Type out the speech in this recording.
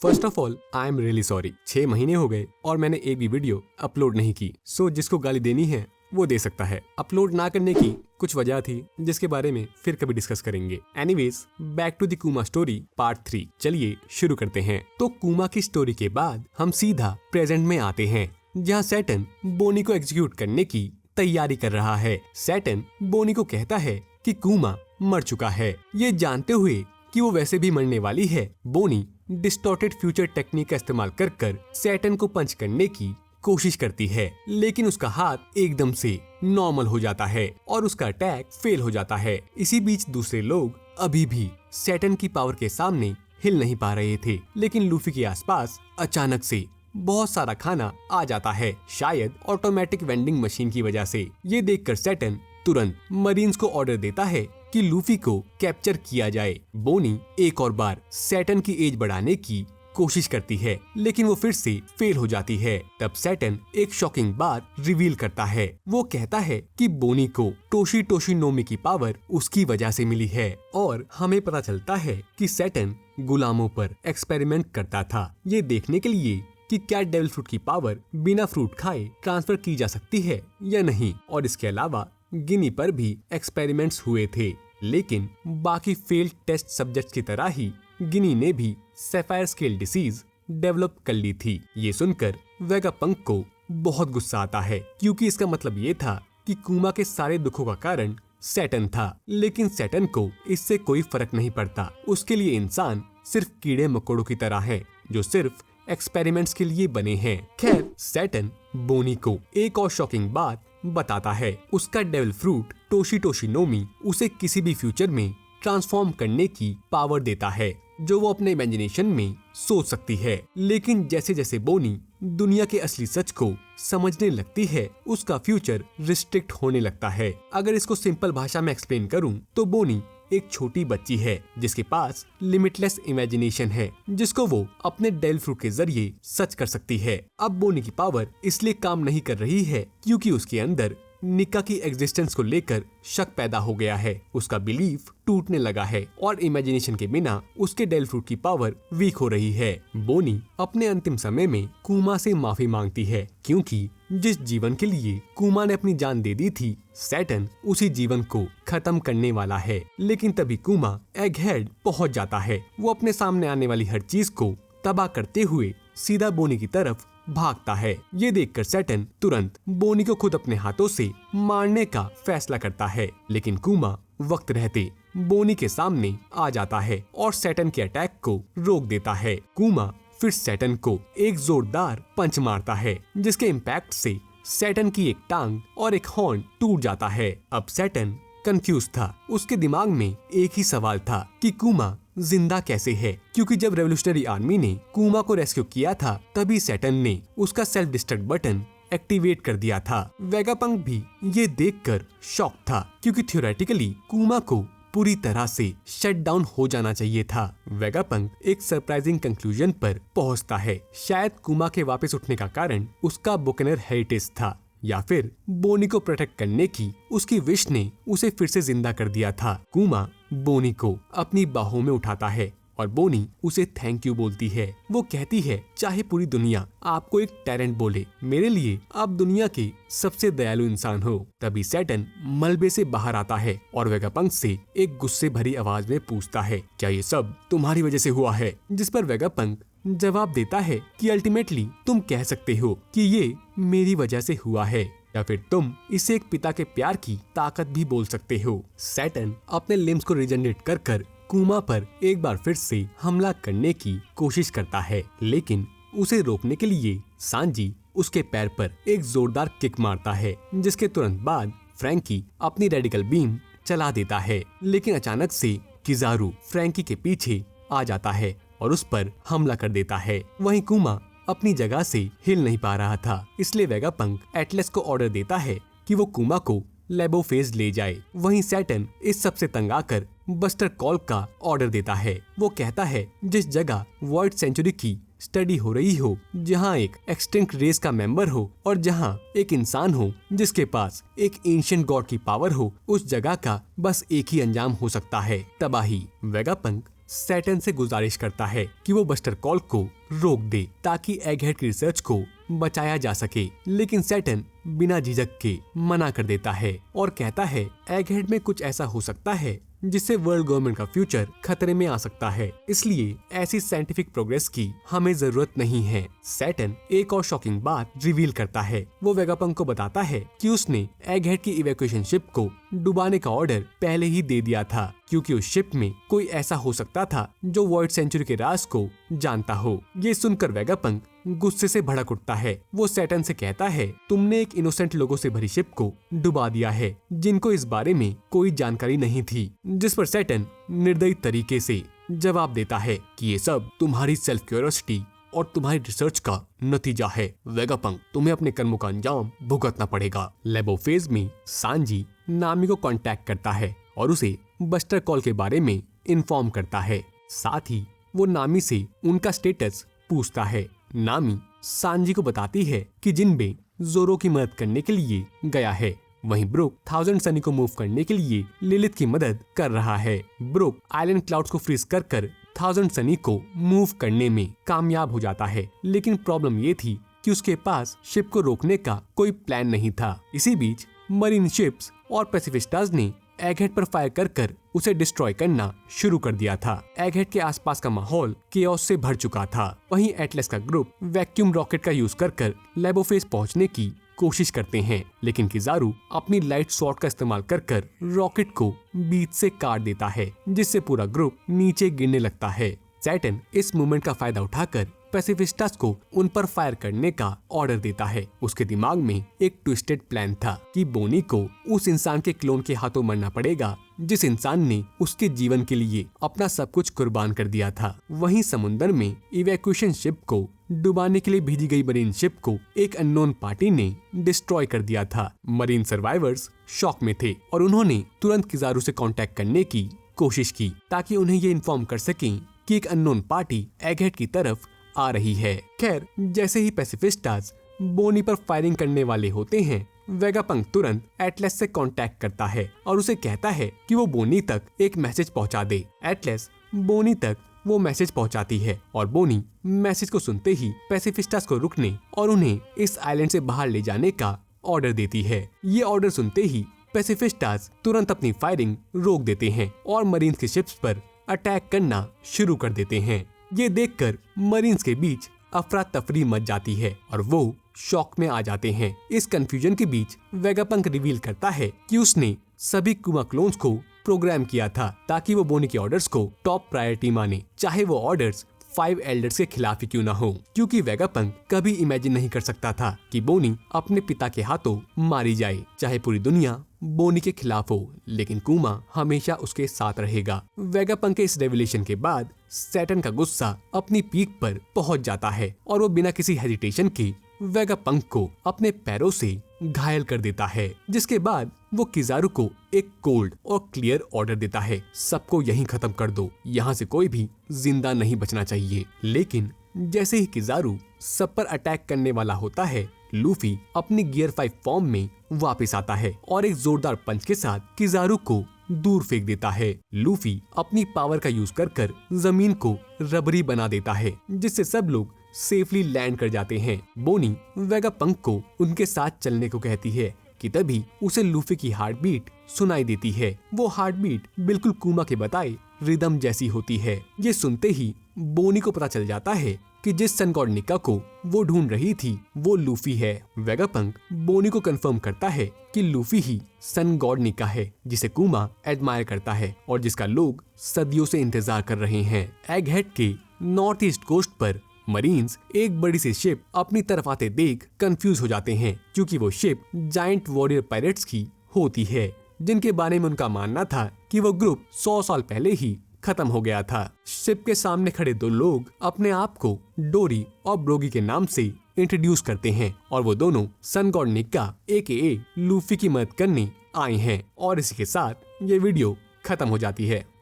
First of all I am really sorry. 6 महीने हो गए और मैंने एक भी वीडियो अपलोड नहीं की। सो जिसको गाली देनी है वो दे सकता है। अपलोड ना करने की कुछ वजह थी जिसके बारे में फिर कभी डिस्कस करेंगे। एनीवेज, बैक टू द कूमा स्टोरी पार्ट 3। चलिए शुरू करते हैं। तो कूमा की स्टोरी के बाद हम सीधा प्रेजेंट में आते हैं, जहाँ सैटर्न बोनी को एग्जीक्यूट करने की तैयारी कर रहा है। सैटर्न बोनी को कहता है कि कूमा मर चुका है। ये जानते हुए कि वो वैसे भी मरने वाली है, बोनी डिस्टॉर्टेड फ्यूचर टेक्निक का इस्तेमाल कर सैटर्न को पंच करने की कोशिश करती है, लेकिन उसका हाथ एकदम से नॉर्मल हो जाता है और उसका अटैक फेल हो जाता है। इसी बीच दूसरे लोग अभी भी सैटर्न की पावर के सामने हिल नहीं पा रहे थे, लेकिन लूफी के आसपास अचानक से बहुत सारा खाना आ जाता है, शायद ऑटोमेटिक वेंडिंग मशीन की वजह से। ये देखकर सैटर्न तुरंत मरीन्स को ऑर्डर देता है कि लूफी को कैप्चर किया जाए। बोनी एक और बार सैटर्न की एज बढ़ाने की कोशिश करती है, लेकिन वो फिर से फेल हो जाती है। तब सैटर्न एक शॉकिंग बात रिवील करता है। वो कहता है कि बोनी को टोशीनोमी की पावर उसकी वजह से मिली है, और हमें पता चलता है कि सैटर्न गुलामों पर एक्सपेरिमेंट करता था, ये देखने के लिए कि क्या डेविल फ्रूट की पावर बिना फ्रूट खाए ट्रांसफर की जा सकती है या नहीं। और इसके अलावा गिनी पर भी एक्सपेरिमेंट्स हुए थे, लेकिन बाकी फेल्ड टेस्ट सब्जेक्ट्स की तरह ही गिनी ने भी सैफायर स्केल डिसीज डेवलप कर ली थी। ये सुनकर वेगापंक को बहुत गुस्सा आता है, क्योंकि इसका मतलब ये था कि कूमा के सारे दुखों का कारण सैटर्न था, लेकिन सैटर्न को इससे कोई फर्क नहीं पड़ता। उसके लिए इंसान सिर्फ कीड़े मकोड़ों की तरह है, जो सिर्फ एक्सपेरिमेंट्स के लिए बने हैं। खैर, सैटर्न बोनी को एक और शॉकिंग बात बताता है। उसका डेविल फ्रूट टोशीनोमी उसे किसी भी फ्यूचर में ट्रांसफॉर्म करने की पावर देता है, जो वो अपने इमेजिनेशन में सोच सकती है। लेकिन जैसे जैसे बोनी दुनिया के असली सच को समझने लगती है, उसका फ्यूचर रिस्ट्रिक्ट होने लगता है। अगर इसको सिंपल भाषा में एक्सप्लेन करूं तो बोनी एक छोटी बच्ची है जिसके पास लिमिटलेस इमेजिनेशन है, जिसको वो अपने डेविल फ्रूट के जरिए सच कर सकती है। अब बोनी की पावर इसलिए काम नहीं कर रही है क्योंकि उसके अंदर निका की एग्जिस्टेंस को लेकर शक पैदा हो गया है। उसका बिलीफ टूटने लगा है और इमेजिनेशन के बिना उसके डेविल फ्रूट की पावर वीक हो रही है। बोनी अपने अंतिम समय में कूमा से माफी मांगती है, क्योंकि जिस जीवन के लिए कूमा ने अपनी जान दे दी थी, सैटर्न उसी जीवन को खत्म करने वाला है। लेकिन तभी कूमा एगहेड पहुंच जाता है। वो अपने सामने आने वाली हर चीज को तबाह करते हुए सीधा बोनी की तरफ भागता है। ये देखकर सैटर्न तुरंत बोनी को खुद अपने हाथों से मारने का फैसला करता है, लेकिन कूमा वक्त रहते बोनी के सामने आ जाता है और सैटर्न के अटैक को रोक देता है। कूमा फिर सैटर्न को एक जोरदार पंच मारता है, जिसके इम्पैक्ट से सैटर्न की एक टांग और एक हॉर्न टूट जाता है। अब सैटर्न कंफ्यूज था। उसके दिमाग में एक ही सवाल था कि कूमा जिंदा कैसे है, क्योंकि जब रेवोल्यूशनरी आर्मी ने कूमा को रेस्क्यू किया था, तभी सैटर्न ने उसका सेल्फ डिस्ट्रक्ट बटन एक्टिवेट कर दिया था। वेगापंक भी ये देखकर शॉक था, क्योंकि थ्योरेटिकली कूमा को पूरी तरह से शट डाउन हो जाना चाहिए था। वेगापंक एक सरप्राइजिंग कंक्लूजन पर पहुंचता है। शायद कूमा के वापस उठने का कारण उसका बुकनर हेरिटेज था, या फिर बोनी को प्रोटेक्ट करने की उसकी विश ने उसे फिर से जिंदा कर दिया था। कूमा बोनी को अपनी बाहों में उठाता है और बोनी उसे थैंक यू बोलती है। वो कहती है, चाहे पूरी दुनिया आपको एक टैरेंट बोले, मेरे लिए आप दुनिया के सबसे दयालु इंसान हो। तभी सैटर्न मलबे से बाहर आता है और वेगापंक से एक गुस्से भरी आवाज में पूछता है, क्या ये सब तुम्हारी वजह से हुआ है? जिस पर वेगापंक जवाब देता है कि अल्टीमेटली तुम कह सकते हो कि ये मेरी वजह से हुआ है, या फिर तुम इसे एक पिता के प्यार की ताकत भी बोल सकते हो। सैटर्न अपने लिम्स को रिजनरेट कर कूमा पर एक बार फिर से हमला करने की कोशिश करता है, लेकिन उसे रोकने के लिए सांजी उसके पैर पर एक जोरदार किक मारता है, जिसके तुरंत बाद फ्रैंकी अपनी रेडिकल बीम चला देता है। लेकिन अचानक से किजारू फ्रैंकी के पीछे आ जाता है और उस पर हमला कर देता है। वहीं कूमा अपनी जगह से हिल नहीं पा रहा था, इसलिए वेगापंक एटलस को ऑर्डर देता है कि वो कूमा को लेबोफेज ले जाए। वहीं सैटर्न इस सबसे तंग आकर बस्टर कॉल का ऑर्डर देता है। वो कहता है, जिस जगह वॉइड सेंचुरी की स्टडी हो रही हो, जहाँ एक एक्सटिंक्ट रेस का मेंबर हो और जहाँ एक इंसान हो जिसके पास एक एंशिएंट गॉड की पावर हो, उस जगह का बस एक ही अंजाम हो सकता है, तबाही। वेगापंक सैटर्न से गुजारिश करता है कि वो बस्टर कॉल को रोक दे ताकि एगहेड की रिसर्च को बचाया जा सके, लेकिन सैटर्न बिना झिझक के मना कर देता है और कहता है एगहेड में कुछ ऐसा हो सकता है जिससे वर्ल्ड गवर्नमेंट का फ्यूचर खतरे में आ सकता है, इसलिए ऐसी साइंटिफिक प्रोग्रेस की हमें जरूरत नहीं है। सैटर्न एक और शॉकिंग बात रिवील करता है। वो वेगापंक को बताता है कि उसने एगहेड की इवैक्यूएशन शिप को डुबाने का ऑर्डर पहले ही दे दिया था, क्योंकि उस शिप में कोई ऐसा हो सकता था जो वॉइड सेंचुरी के राज को जानता हो। ये सुनकर वेगापंक गुस्से से भड़क उठता है। वो सैटर्न से कहता है तुमने एक इनोसेंट लोगों से भरी शिप को डुबा दिया है जिनको इस बारे में कोई जानकारी नहीं थी, जिस पर सैटर्न निर्दयी तरीके से जवाब देता है कि ये सब तुम्हारी सेल्फ क्यूरियोसिटी और तुम्हारी रिसर्च का नतीजा है। वेगापंक, तुम्हें अपने कर्मों का अंजाम भुगतना पड़ेगा। लेबो फेज में सांजी नामी को कांटेक्ट करता है और उसे बस्टर कॉल के बारे में इन्फॉर्म करता है। साथ ही वो नामी से उनका स्टेटस पूछता है। नामी सांजी को बताती है कि जिनबे जोरो की मदद करने के लिए गया है, वहीं ब्रुक 1000 सनी को मूव करने के लिए लिलिथ की मदद कर रहा है। ब्रुक आइलैंड क्लाउड्स को फ्रीज कर 1000 सनी को मूव करने में कामयाब हो जाता है, लेकिन प्रॉब्लम ये थी कि उसके पास शिप को रोकने का कोई प्लान नहीं था। इसी बीच मरीन शिप्स और पैसिफिस्टास ने एगहेड पर फायर कर उसे डिस्ट्रॉय करना शुरू कर दिया था। एगहेड के आसपास का माहौल केओस से भर चुका था। वहीं एटलस का ग्रुप वैक्यूम रॉकेट का यूज कर लेबोफेज पहुंचने की कोशिश करते हैं, लेकिन किजारू अपनी लाइट शॉट का इस्तेमाल कर रॉकेट को बीच से काट देता है, जिससे पूरा ग्रुप नीचे गिरने लगता है। सैटर्न इस मूवमेंट का फायदा उठाकर पैसिफिस्टास को उन पर फायर करने का ऑर्डर देता है। उसके दिमाग में एक ट्विस्टेड प्लान था कि बोनी को उस इंसान के क्लोन के हाथों मरना पड़ेगा जिस इंसान ने उसके जीवन के लिए अपना सब कुछ कुर्बान कर दिया था। वहीं समुंदर में इवैक्यूएशन शिप को डुबाने के लिए भेजी गई मरीन शिप को एक अननोन पार्टी ने डिस्ट्रॉय कर दिया था। मरीन सर्वाइवर्स शॉक में थे और उन्होंने तुरंत किजारू से कांटेक्ट करने की कोशिश की ताकि उन्हें ये इन्फॉर्म कर सकें कि एक अननोन पार्टी एगहेड की तरफ आ रही है। खैर, जैसे ही पैसिफिस्टास बोनी पर फायरिंग करने वाले होते हैं, वेगापंक तुरंत एटलस से कांटेक्ट करता है और उसे कहता है कि वो बोनी तक एक मैसेज पहुंचा दे। एटलस बोनी तक वो मैसेज पहुंचाती है और बोनी मैसेज को सुनते ही पैसिफिस्टास को रुकने और उन्हें इस आइलैंड से बाहर ले जाने का ऑर्डर देती है। ये ऑर्डर सुनते ही पैसिफिस्टास तुरंत अपनी फायरिंग रोक देते हैं और मरीन्स की शिप्स पर अटैक करना शुरू कर देते हैं। ये देखकर मरीन्स के बीच अफरा तफरी मच जाती है और वो शॉक में आ जाते हैं। इस कंफ्यूजन के बीच वेगापंक रिवील करता है कि उसने सभी कुमा क्लोन्स को प्रोग्राम किया था ताकि वो बोनी के ऑर्डर्स को टॉप प्रायोरिटी माने, चाहे वो ऑर्डर्स 5 एल्डर्स के खिलाफ ही क्यों ना हो, क्योंकि वेगापंक कभी इमेजिन नहीं कर सकता था कि बोनी अपने पिता के हाथों मारी जाए। चाहे पूरी दुनिया बोनी के खिलाफ हो, लेकिन कुमा हमेशा उसके साथ रहेगा। वेगापंक के इस रेवलेशन के बाद सैटर्न का गुस्सा अपनी पीक पर पहुंच जाता है और वो बिना किसी हेजिटेशन के वेगापंक को अपने पैरों से घायल कर देता है, जिसके बाद वो किजारू को एक कोल्ड और क्लियर ऑर्डर देता है, सबको यहीं खत्म कर दो, यहाँ से कोई भी जिंदा नहीं बचना चाहिए। लेकिन जैसे ही किजारू सब पर अटैक करने वाला होता है, लूफी अपनी गियर 5 फॉर्म में वापस आता है और एक जोरदार पंच के साथ किजारू को दूर फेंक देता है। लूफी अपनी पावर का यूज कर जमीन को रबरी बना देता है, जिससे सब लोग सेफली लैंड कर जाते हैं। बोनी वेगापंक को उनके साथ चलने को कहती है कि तभी उसे लूफी की हार्ट बीट सुनाई देती है। वो हार्ट बीट बिल्कुल कुमा के बताए रिदम जैसी होती है। ये सुनते ही बोनी को पता चल जाता है कि जिस सन गॉड निका को वो ढूंढ रही थी वो लूफी है। वेगापंक बोनी को कंफर्म करता है कि लूफी ही सन गॉड निका है जिसे कुमा एडमायर करता है और जिसका लोग सदियों से इंतजार कर रहे हैं। एगहेड के नॉर्थ ईस्ट कोस्ट पर मरीन्स एक बड़ी सी शिप अपनी तरफ आते देख कंफ्यूज हो जाते हैं, क्योंकि वो शिप जायंट वॉरियर पायरेट्स की होती है, जिनके बारे में उनका मानना था कि वो ग्रुप 100 साल पहले ही खत्म हो गया था। शिप के सामने खड़े 2 लोग अपने आप को डोरी और ब्रोगी के नाम से इंट्रोड्यूस करते हैं और वो दोनों सन गॉड निका AKA लूफी की मदद करने आए हैं। और इसी के साथ ये वीडियो खत्म हो जाती है।